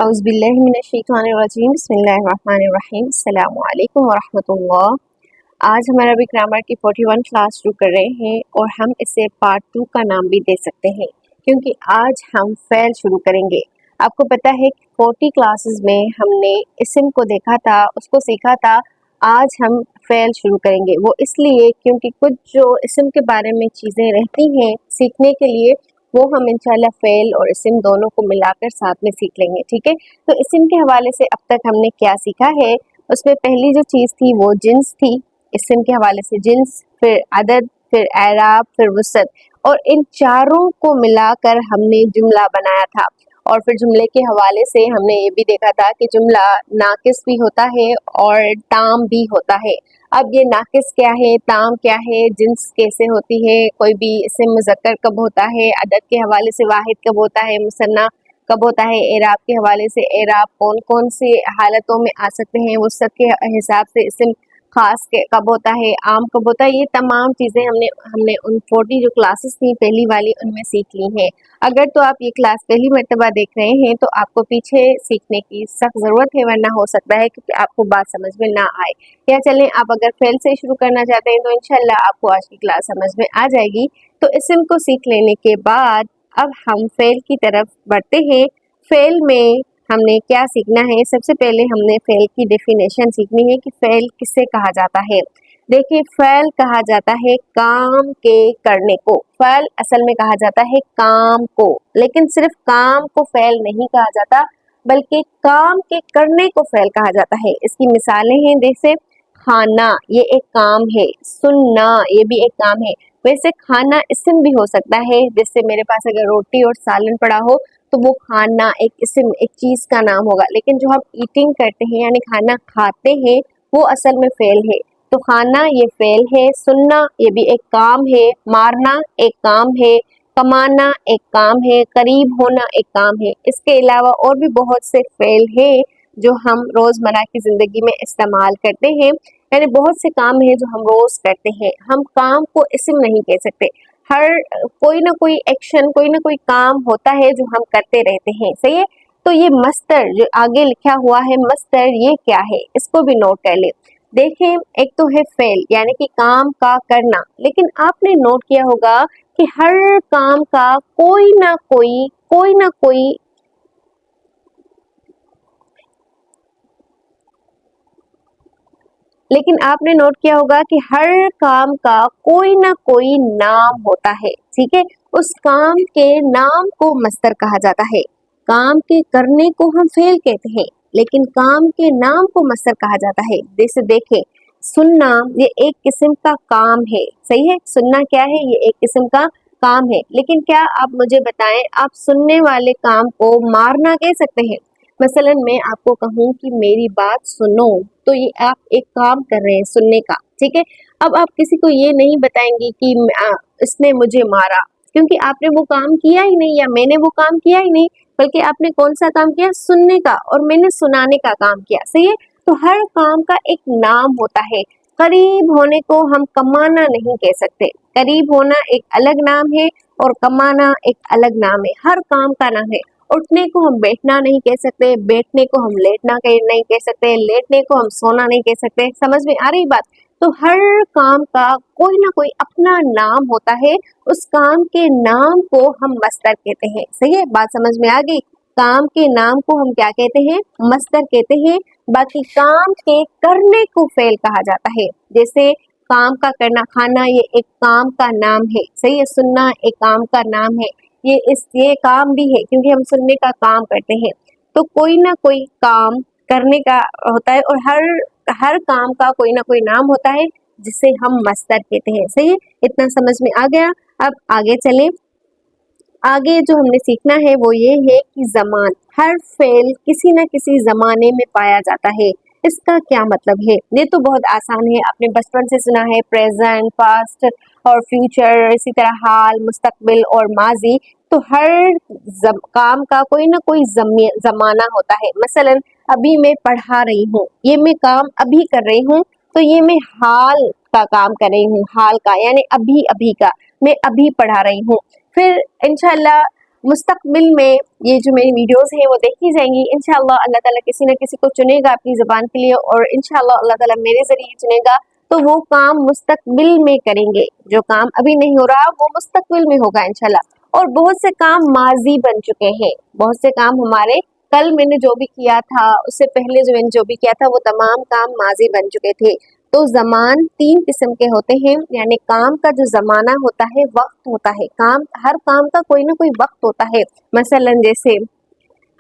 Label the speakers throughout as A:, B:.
A: औज़ुबिल्लाहिमिनश्शैतानिर्रजीम बिस्मिल्लाहिर्रहमानिर्रहीम अस्सलामु अलैकुम वरहमतुल्लाह। आज हम अरबिक ग्रामर की 41 क्लास शुरू कर रहे हैं और हम इसे पार्ट 2 का नाम भी दे सकते हैं क्योंकि आज हम फ़ेल शुरू करेंगे। आपको पता है कि 40 क्लासेस में हमने इस्म को देखा था, उसको सीखा था। आज हम फ़ेल शुरू करेंगे, वो इसलिए क्योंकि कुछ जो इस्म के बारे में चीज़ें रहती हैं सीखने के लिए, वो हम इंशाल्लाह फ़ेल और इस्म दोनों को मिलाकर साथ में सीख लेंगे। ठीक है, तो इस्म के हवाले से अब तक हमने क्या सीखा है, उसमें पहली जो चीज़ थी वो जिन्स थी। इस्म के हवाले से जिन्स, फिर अदद, फिर एराब, फिर वसत, और इन चारों को मिलाकर हमने जुमला बनाया था। और फिर जुमले के हवाले से हमने ये भी देखा था कि जुमला नाकिस भी होता है और ताम भी होता है। अब ये नाकिस क्या है, ताम क्या है, जिन्स कैसे होती है, कोई भी इस्म मुज़क्कर कब होता है, अदद के हवाले से वाहिद कब होता है, मुसन्ना कब होता है, एराब के हवाले से एराब कौन कौन से हालतों में आ सकते हैं, वसत के हिसाब से इस्म खास के कब होता है, आम कब होता है, ये तमाम चीज़ें हमने उन 40 जो क्लासेस थी पहली वाली उनमें सीख ली हैं। अगर तो आप ये क्लास पहली मर्तबा देख रहे हैं तो आपको पीछे सीखने की सख्त ज़रूरत है, वरना हो सकता है कि आपको बात समझ में ना आए। या चलें, आप अगर फ़ेल से शुरू करना चाहते हैं तो इंशाल्लाह आपको आज की क्लास समझ में आ जाएगी। तो इस्म को सीख लेने के बाद अब हम फ़ेल की तरफ बढ़ते हैं। फ़ेल में हमने क्या सीखना है, सबसे पहले हमने फ़ेल की डेफिनेशन सीखनी है कि फ़ेल किसे कहा जाता है। देखिए, फ़ेल कहा जाता है काम के करने को। फ़ेल असल में कहा जाता है काम को, लेकिन सिर्फ काम को फ़ेल नहीं कहा जाता बल्कि काम के करने को फ़ेल कहा जाता है। इसकी मिसालें हैं, जैसे खाना ये एक काम है, सुनना ये भी एक काम है। वैसे खाना इस्म भी हो सकता है, जैसे मेरे पास अगर रोटी और सालन पड़ा हो तो वो खाना एक इस्म, एक चीज़ का नाम होगा। लेकिन जो हम ईटिंग करते हैं यानी खाना खाते हैं, वो असल में फ़ेल है। तो खाना ये फ़ेल है, सुनना ये भी एक काम है, मारना एक काम है, कमाना एक काम है, करीब होना एक काम है। इसके अलावा और भी बहुत से फ़ेल हैं जो हम रोज़मर्रा की ज़िंदगी में इस्तेमाल करते हैं। यानी बहुत से काम हैं जो हम रोज़ करते हैं। हम काम को इस्म नहीं कह सकते। हर कोई ना कोई एक्शन, कोई ना कोई काम होता है जो हम करते रहते हैं, सही है। तो ये मस्तर जो आगे लिखा हुआ है, मस्तर ये क्या है, इसको भी नोट कर ले। देखें, एक तो है फ़ेल यानी कि काम का करना, लेकिन आपने नोट किया होगा कि हर काम का कोई ना कोई लेकिन आपने नोट किया होगा कि हर काम का कोई ना कोई नाम होता है, ठीक है। उस काम के नाम को मस्तर कहा जाता है। काम के करने को हम फ़ेल कहते हैं, लेकिन काम के नाम को मस्तर कहा जाता है। जैसे देखें, सुनना ये एक किस्म का काम है, सही है। सुनना क्या है, ये एक किस्म का काम है। लेकिन क्या आप मुझे बताएं, आप सुनने वाले काम को मारना कह सकते हैं? मसलन मैं आपको कहूँ कि मेरी बात सुनो, तो ये आप एक काम कर रहे हैं सुनने का, ठीक है। अब आप किसी को ये नहीं बताएंगे कि इसने मुझे मारा, क्योंकि आपने वो काम किया ही नहीं या मैंने वो काम किया ही नहीं, बल्कि आपने कौन सा काम किया, सुनने का, और मैंने सुनाने का काम किया, सही है। तो हर काम का एक नाम होता है। करीब होने को हम कमाना नहीं कह सकते। करीब होना एक अलग नाम है और कमाना एक अलग नाम है। हर काम का नाम है। उठने को हम बैठना नहीं कह सकते, बैठने को हम लेटना नहीं कह सकते, लेटने को हम सोना नहीं कह सकते। समझ में आ रही बात? तो हर काम का कोई ना कोई अपना नाम होता है। उस काम के नाम को हम मस्तर कहते हैं, सही है। बात समझ में आ गई? काम के नाम को हम क्या कहते हैं, मस्तर कहते हैं। बाकी काम के करने को फ़ेल कहा जाता है। जैसे काम का करना, खाना ये एक काम का नाम है, सही है। सुनना एक काम का नाम है। ये काम भी है क्योंकि हम सुनने का काम करते हैं। तो कोई ना कोई काम करने का होता है और हर काम का कोई ना कोई नाम होता है जिसे हम मस्तर कहते हैं, सही है। इतना समझ में आ गया। अब आगे चलें। आगे जो हमने सीखना है वो ये है कि ज़मान, हर फ़ेल किसी न किसी ज़माने में पाया जाता है। इसका क्या मतलब है? ये तो बहुत आसान है, आपने बचपन से सुना है, प्रेजेंट, पास्ट और फ्यूचर, इसी तरह हाल, मुस्तकबिल और माजी। तो हर काम का कोई ना कोई ज़माना होता है। मसलन अभी मैं पढ़ा रही हूँ, ये मैं काम अभी कर रही हूँ, तो ये मैं हाल का काम कर रही हूँ, हाल का यानी अभी अभी का, मैं अभी पढ़ा रही हूँ। फिर इंशाल्लाह मुस्तकबिल में ये जो मेरी वीडियोस हैं वो देखी जाएंगी। इंशाअल्लाह अल्लाह ताला किसी न किसी को चुनेगा अपनी ज़बान के लिए, और इंशाअल्लाह अल्लाह ताला मेरे ज़रिए चुनेगा, तो वो काम मुस्तकबिल में करेंगे। जो काम अभी नहीं हो रहा वो मुस्तकबिल में होगा इंशाअल्लाह। और बहुत से काम माजी बन चुके हैं, बहुत से काम हमारे कल मैंने जो भी किया था, उससे पहले जो मैंने जो भी किया था, वो तमाम काम माजी बन चुके थे। तो ज़मान 3 किस्म के होते हैं, यानी काम का जो ज़माना होता है, वक्त होता है। हर काम का कोई ना कोई वक्त होता है। मसलन जैसे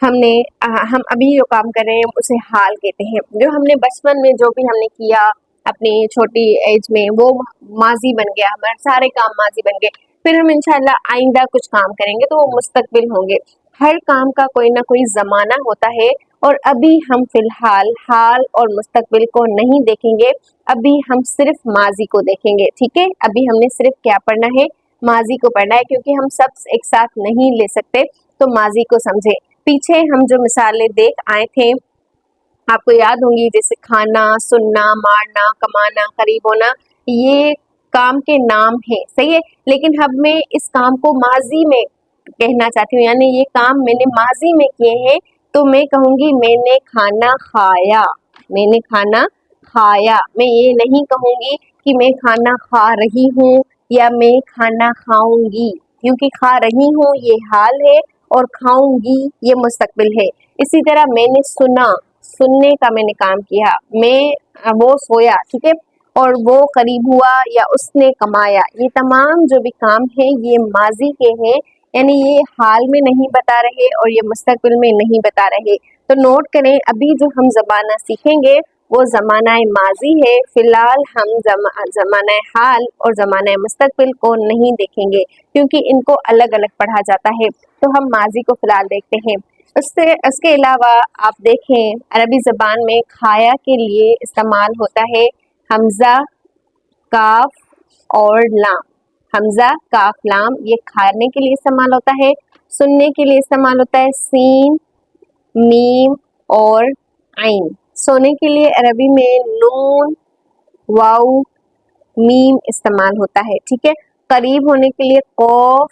A: हम अभी जो काम कर रहे हैं उसे हाल कहते हैं। जो हमने बचपन में जो भी हमने किया अपनी छोटी एज में, वो माजी बन गया, हमारे सारे काम माजी बन गए। फिर हम इंशाल्लाह आइंदा कुछ काम करेंगे तो वो मुस्तकबिल होंगे। हर काम का कोई ना कोई ज़माना होता है, और अभी हम फिलहाल हाल और मुस्तकबिल को नहीं देखेंगे, अभी हम सिर्फ माजी को देखेंगे। ठीक है, अभी हमने सिर्फ क्या पढ़ना है, माजी को पढ़ना है, क्योंकि हम सब एक साथ नहीं ले सकते, तो माजी को समझे। पीछे हम जो मिसालें देख आए थे आपको याद होंगी, जैसे खाना, सुनना, मारना, कमाना, करीब होना, ये काम के नाम है, सही है। लेकिन अब मैं इस काम को माजी में कहना चाहती हूँ, यानी ये काम मैंने माजी में किए हैं, तो मैं कहूँगी मैंने खाना खाया, मैंने खाना खाया। मैं ये नहीं कहूँगी कि मैं खाना खा रही हूँ या मैं खाना खाऊंगी, क्योंकि खा रही हूँ ये हाल है और खाऊंगी ये मुस्तकबिल है। इसी तरह मैंने सुना, सुनने का मैंने काम किया, वो सोया, ठीक है, और वो करीब हुआ या उसने कमाया। ये तमाम जो भी काम है ये माजी के हैं, यानी ये हाल में नहीं बता रहे और ये मुस्तकबिल में नहीं बता रहे। तो नोट करें, अभी जो हम ज़माना सीखेंगे वो ज़माना माजी है। फिलहाल हम ज़माना हाल और ज़माना मुस्तकबिल को नहीं देखेंगे, क्योंकि इनको अलग अलग पढ़ा जाता है। तो हम माजी को फ़िलहाल देखते हैं। उसके अलावा आप देखें, अरबी ज़बान में खाया के लिए इस्तेमाल होता है हमज़ा, काफ और लाम। हमज़ा, काफ, लाम, ये खाने के लिए इस्तेमाल होता है। सुनने के लिए इस्तेमाल होता है सीन, मीम और आइन। सोने के लिए अरबी में नून, वाउ, मीम इस्तेमाल होता है, ठीक है। करीब होने के लिए कौफ,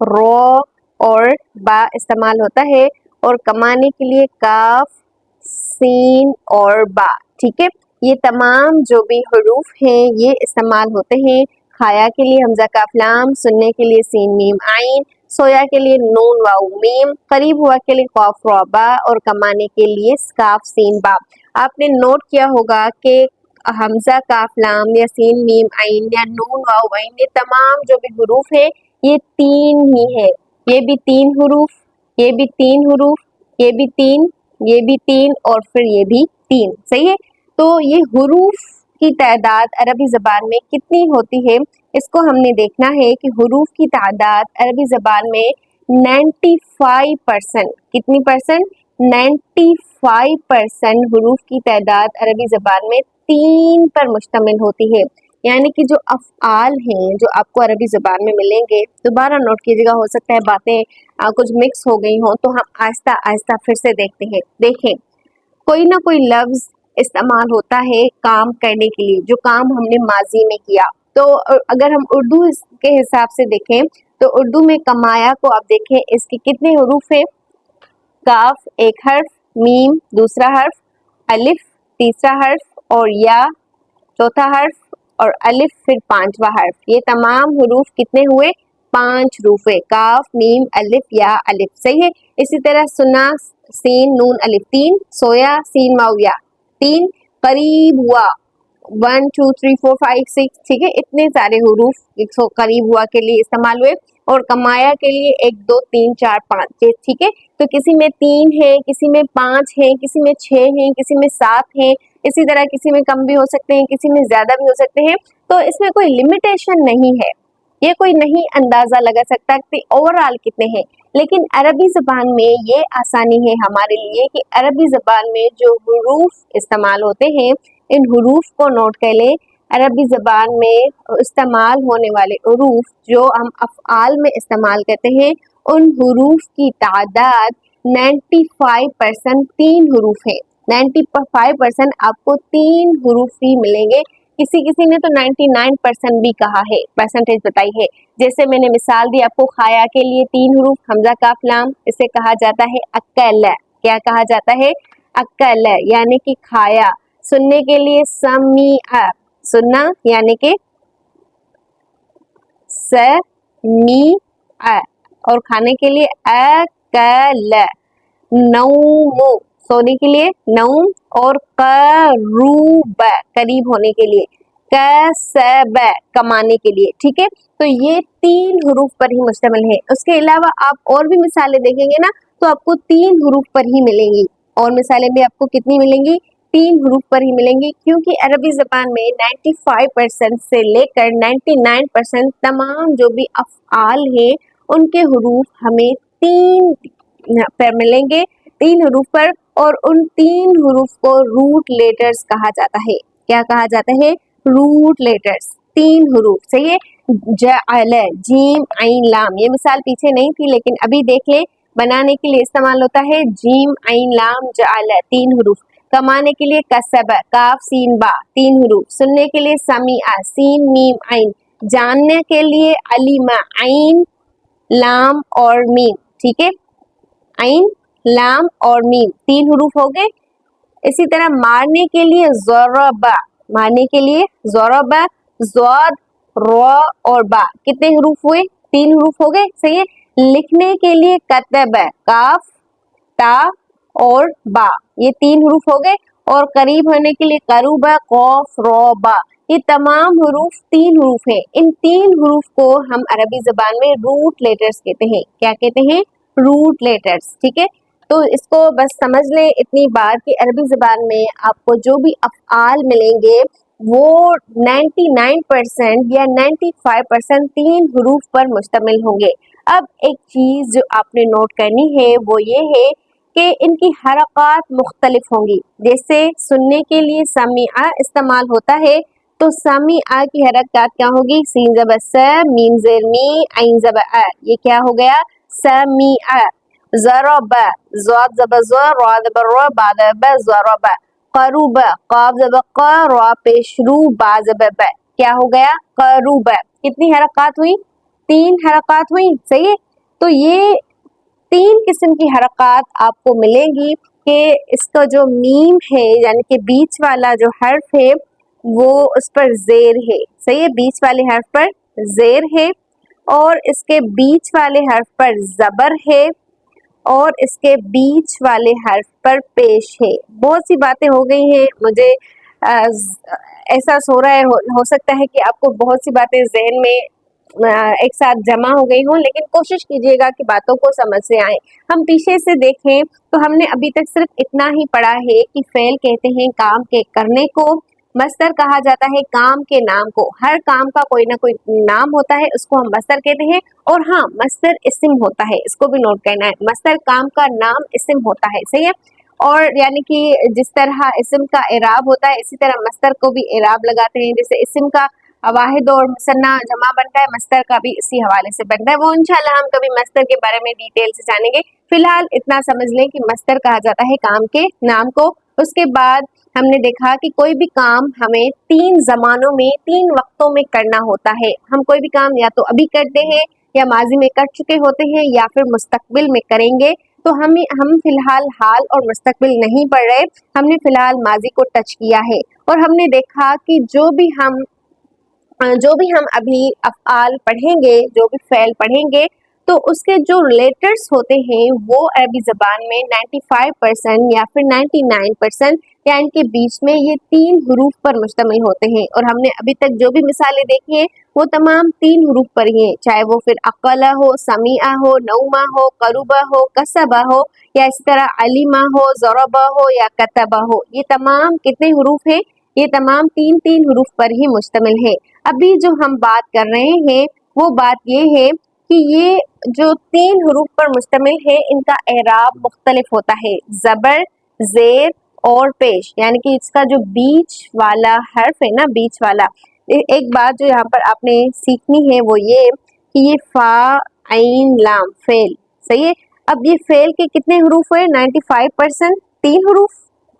A: रो और बा इस्तेमाल होता है, और कमाने के लिए काफ, सीन और बा, ठीक है। ये तमाम जो भी हरूफ हैं ये इस्तेमाल होते हैं। खाया के लिए हमजा काफ लाम, सुनने के लिए सीन मीम आइन, सोया के लिए नून वाउ मीम, करीब हुआ के लिए कौफ रो बा, और कमाने के लिए काफ सीन बा। आपने नोट किया होगा कि हमजा काफ लाम या सीन मीम आइन या नून वाउ आइन, ये तमाम जो भी हरूफ है ये 3 ही है। ये भी 3 हरूफ, ये भी 3 हरूफ, ये भी 3, ये भी 3 और फिर ये भी 3, सही है। तो ये हरूफ की तादाद अरबी ज़बान में कितनी होती है, इसको हमने देखना है कि हरूफ की तादाद अरबी ज़बान में 95%, कितनी परसेंट, 95% हरूफ की तादाद अरबी ज़बान में 3 पर मुश्तमिल होती है। यानी कि जो अफ़आल हैं जो आपको अरबी ज़बान में मिलेंगे, दोबारा नोट कीजिएगा, हो सकता है बातें कुछ मिक्स हो गई हों, तो हम आहिस्ता आहिस्ता फिर से देखते हैं। देखें, कोई ना कोई लफ्ज़ इस्तेमाल होता है काम करने के लिए, जो काम हमने माजी में किया। तो अगर हम उर्दू के हिसाब से देखें तो उर्दू में कमाया को आप देखें, इसके कितने हरूफ हैं, काफ एक हर्फ, मीम दूसरा हर्फ, अलिफ तीसरा हर्फ और या चौथा हर्फ, और अलिफ फिर 5वां हर्फ। ये तमाम हरूफ कितने हुए, 5 हरूफ है, काफ मीम अलिफ या अलिफ, सही है। इसी तरह सुना सीन नून अलिफ 3, सोया सीन वाउ या 3, करीब हुआ 1 2 3 4 5 6, ठीक है। इतने सारे हरूफ करीब हुआ के लिए इस्तेमाल हुए, और कमाया के लिए 1 2 3 4 5, ठीक है। तो किसी में 3 है, किसी में 5 है, किसी में 6 है, किसी में 7 है, इसी तरह किसी में कम भी हो सकते हैं, किसी में ज्यादा भी हो सकते हैं। तो इसमें कोई लिमिटेशन नहीं है, ये कोई नहीं अंदाजा लगा सकता कि ओवरऑल कितने हैं। लेकिन अरबी ज़बान में ये आसानी है हमारे लिए कि अरबी ज़बान में जो हरूफ इस्तेमाल होते हैं, इन हरूफ को नोट कर लें। अरबी ज़बान में इस्तेमाल होने वाले हरूफ जो हम अफ़आल में इस्तेमाल करते हैं, उन हरूफ की तादाद 95% 3 हरूफ है। 95% आपको 3 हरूफ ही मिलेंगे, किसी किसी ने तो 99% भी कहा है, परसेंटेज बताई है। जैसे मैंने मिसाल दी आपको, खाया के लिए 3 हरूफ, हमजा काफ लाम, इसे कहा जाता है अक्ल। क्या कहा जाता है? अक्ल, यानी कि खाया। सुनने के लिए समीअ, सुनना यानी कि समीअ, और खाने के लिए अकल। नौम, सोने के लिए नौम, और करूब, करीब होने के लिए, कसब, कमाने के लिए। ठीक है, तो ये 3 हरूफ पर ही मुश्तमिल है। उसके अलावा आप और भी मिसालें देखेंगे ना, तो आपको 3 हरूफ पर ही मिलेंगी। और मिसालें भी आपको कितनी मिलेंगी? 3 हरूफ पर ही मिलेंगी, क्योंकि अरबी ज़बान में 95% से लेकर 99% तमाम जो भी अफ़आल हैं उनके हरूफ हमें 3 पर मिलेंगे, 3 हरूफ पर। और उन 3 हरूफ को रूट लेटर्स कहा जाता है। क्या कहा जाता है? रूट लेटर्स, 3 हरूफ। सही है, जअल, जीम आइन लाम। ये मिसाल पीछे नहीं थी लेकिन अभी देख ले, बनाने के लिए इस्तेमाल होता है जीम आइन लाम जअल, 3 हरूफ। कमाने के लिए कसब, काफ सीन बा, 3 हरूफ। सुनने के लिए समीआ, सीन मीम आइन। जानने के लिए अलीमा, आइन लाम और मीम। ठीक है, आइन लाम और मीम, 3 हरूफ हो गए। इसी तरह मारने के लिए ज़रबा, मारने के लिए ज़रबा, ज़ाद, र और बा, कितने हरूफ हुए? 3 हरूफ हो गए। सही है। लिखने के लिए कतब, काफ, ता और बा, ये 3 हरूफ हो गए। और करीब होने के लिए करूबा, कौफ, रो, बा, ये तमाम हरूफ 3 हरूफ हैं। इन 3 हरूफ को हम अरबी ज़बान में रूट लेटर्स कहते हैं। क्या कहते हैं? Root letters. ठीक है, तो इसको बस समझ लें इतनी बात कि अरबी ज़बान में आपको जो भी अफ़आल मिलेंगे वो 99% या 95% 3 हरूफ पर मुश्तमिल होंगे। अब एक चीज़ जो आपने नोट करनी है वो ये है कि इनकी हरकत मुख्तलिफ होंगी। जैसे सुनने के लिए समीआ इस्तेमाल होता है, तो समीआ की हरकत क्या होगी? सीन ज़बर स, मीम ज़ेर मी, आइन ज़बर अ, ये क्या हो गया? समीआ। ज़रब, ज़ाद ज़बर ज़, रा ज़बर र, बा ज़बर ब, ज़रब। क़रुब, क़ाफ ज़बर क़, रा पेश रू, बा ज़बर ब, क्या हो गया? क़रुब। कितनी हरकत हुई? 3 हरकत हुई। सही है, तो ये 3 किस्म की हरकत आपको मिलेंगी कि इसका जो मीम है यानी कि बीच वाला जो हर्फ है वो उस पर ज़ेर है। सही है, बीच वाले हर्फ पर ज़ेर है, और इसके बीच वाले हर्फ पर ज़बर है, और इसके बीच वाले हर्फ पर पेश है। बहुत सी बातें हो गई हैं, मुझे एहसास हो रहा है, हो सकता है कि आपको बहुत सी बातें ज़हन में एक साथ जमा हो गई हों, लेकिन कोशिश कीजिएगा कि बातों को समझ से आए। हम पीछे से देखें तो हमने अभी तक सिर्फ इतना ही पढ़ा है कि फ़ेल कहते हैं काम के करने को, मस्दर कहा जाता है काम के नाम को। हर काम का कोई ना कोई नाम होता है, उसको हम मस्दर कहते हैं। और हाँ, मस्दर इस्म होता है, इसको भी नोट करना है। मस्दर काम का नाम इस्म होता है। सही है, और यानी कि जिस तरह इस्म का इराब होता है इसी तरह मस्दर को भी इराब लगाते हैं। जैसे इस्म का वाहिद और मुसन्ना जमा बनता है, मस्दर का भी इसी हवाले से बनता है। वो इंशाल्लाह हम कभी मस्दर के बारे में डिटेल से जानेंगे। फिलहाल इतना समझ लें कि मस्दर कहा जाता है काम के नाम को। उसके बाद हमने देखा कि कोई भी काम हमें 3 ज़मानों में, 3 वक्तों में करना होता है। हम कोई भी काम या तो अभी करते हैं, या माजी में कर चुके होते हैं, या फिर मुस्तकबिल में करेंगे। तो हम फिलहाल हाल और मुस्तकबिल नहीं पढ़ रहे, हमने फिलहाल माजी को टच किया है। और हमने देखा कि जो भी हम अभी अफ़आल पढ़ेंगे, जो भी फ़ेल पढ़ेंगे, तो उसके जो लेटर्स होते हैं वो अरबी ज़बान में 95% या फिर 99% या इनके बीच में ये 3 हरूफ पर मुश्तमिल होते हैं। और हमने अभी तक जो भी मिसालें देखी हैं वो तमाम 3 हरूफ पर ही हैं, चाहे वो फिर अक़ला हो, समीआ हो, नौमा हो, क़रुबा हो, कसबा हो, या इस तरह अलीमा हो, ज़रबा हो या कतबा हो। ये तमाम कितने हरूफ हैं? ये तमाम 3 हरूफ पर ही मुश्तमिल है। अभी जो हम बात कर रहे हैं वो बात ये है कि ये जो 3 हरूफ पर मुश्तमिल है इनका एराब मुख्तलिफ होता है, ज़बर, ज़ेर और पेश, यानी कि इसका जो बीच वाला हर्फ है ना, बीच वाला। एक बात जो यहाँ पर आपने सीखनी है वो ये कि ये फ़ा, आइन, लाम, फ़ेल। सही है, अब ये फ़ेल के कितने हरूफ हुए? 95%, 3 हरूफ।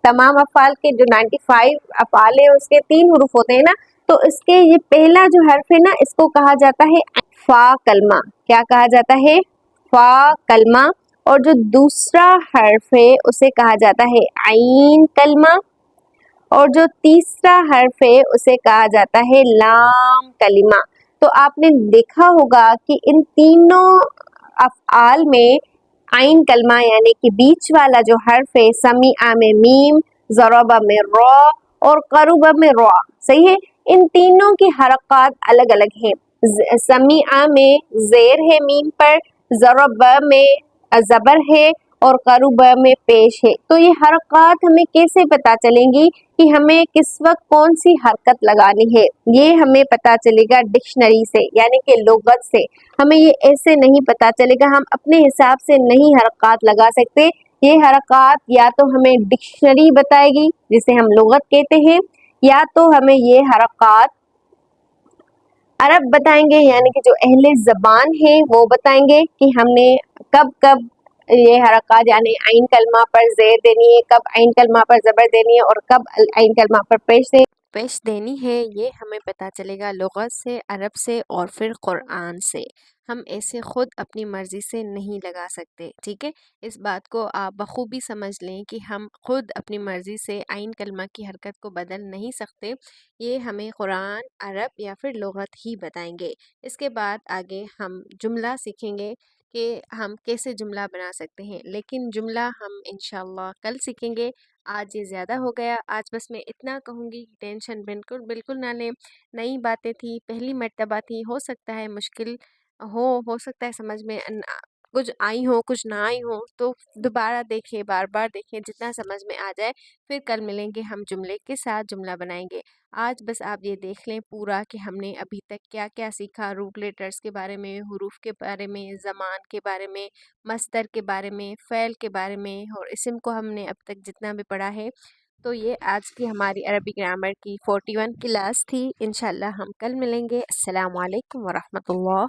A: तमाम अफ़ाल के जो 95 अफ़ाल है उसके 3 हरूफ होते हैं ना, तो इसके ये पहला जो हर्फ है ना इसको कहा जाता है फा कलमा। क्या कहा जाता है? फा कलमा। और जो दूसरा हर्फ है उसे कहा जाता है आइन कलमा। और जो तीसरा हर्फ है उसे कहा जाता है लाम कलिमा। तो आपने देखा होगा कि इन तीनों अफ़आल में आइन कलमा यानी कि बीच वाला जो हर्फ है, समीआ में मीम, ज़रबा में रॉ और करुबा में रॉ, सही है। इन तीनों की हरकत अलग अलग हैं। समीआ में जेर है मीम पर, ज़रबा में ज़बर है और करुबा में पेश है। तो ये हरकत हमें कैसे पता चलेंगी कि हमें किस वक्त कौन सी हरकत लगानी है? ये हमें पता चलेगा डिक्शनरी से यानी कि लुगत से। हमें ये ऐसे नहीं पता चलेगा, हम अपने हिसाब से नहीं हरकत लगा सकते। ये हरकत या तो हमें डिक्शनरी बताएगी जिसे हम लुगत कहते हैं, या तो हमें ये हरकत अरब बताएंगे यानी कि जो अहले ज़बान है वो बताएंगे कि हमने कब कब ये हरकत यानी आइन कलमा पर ज़ेर देनी है, कब आइन कलमा पर ज़बर देनी है और कब आइन कलमा पर पेश देनी है। ये हमें पता चलेगा लुगत से, अरब से और फिर कुरान से। हम ऐसे ख़ुद अपनी मर्ज़ी से नहीं लगा सकते, ठीक है। इस बात को आप बखूबी समझ लें कि हम ख़ुद अपनी मर्ज़ी से आइन कलमा की हरकत को बदल नहीं सकते। ये हमें कुरान, अरब या फिर लुगत ही बताएंगे। इसके बाद आगे हम जुमला सीखेंगे कि हम कैसे जुमला बना सकते हैं, लेकिन जुमला हम इंशाअल्लाह कल सीखेंगे। आज ये ज़्यादा हो गया। आज बस मैं इतना कहूँगी कि टेंशन बिल्कुल बिल्कुल ना लें। नई बातें थी, पहली मर्तबा थी, हो सकता है मुश्किल हो सकता है समझ में कुछ आई हो कुछ ना आई हो, तो दोबारा देखिए, बार बार देखिए, जितना समझ में आ जाए फिर कल मिलेंगे, हम जुमले के साथ जुमला बनाएंगे। आज बस आप ये देख लें पूरा कि हमने अभी तक क्या क्या सीखा, रूट लेटर्स के बारे में, हुरूफ के बारे में, ज़मान के बारे में, मस्दर के बारे में, फ़ेल के बारे में और इस्म को हमने अब तक जितना भी पढ़ा है। तो ये आज की हमारी अरबी ग्रामर की 41 क्लास थी। इंशाल्लाह हम कल मिलेंगे। अस्सलामु अलैकुम वरहमतुल्लाह।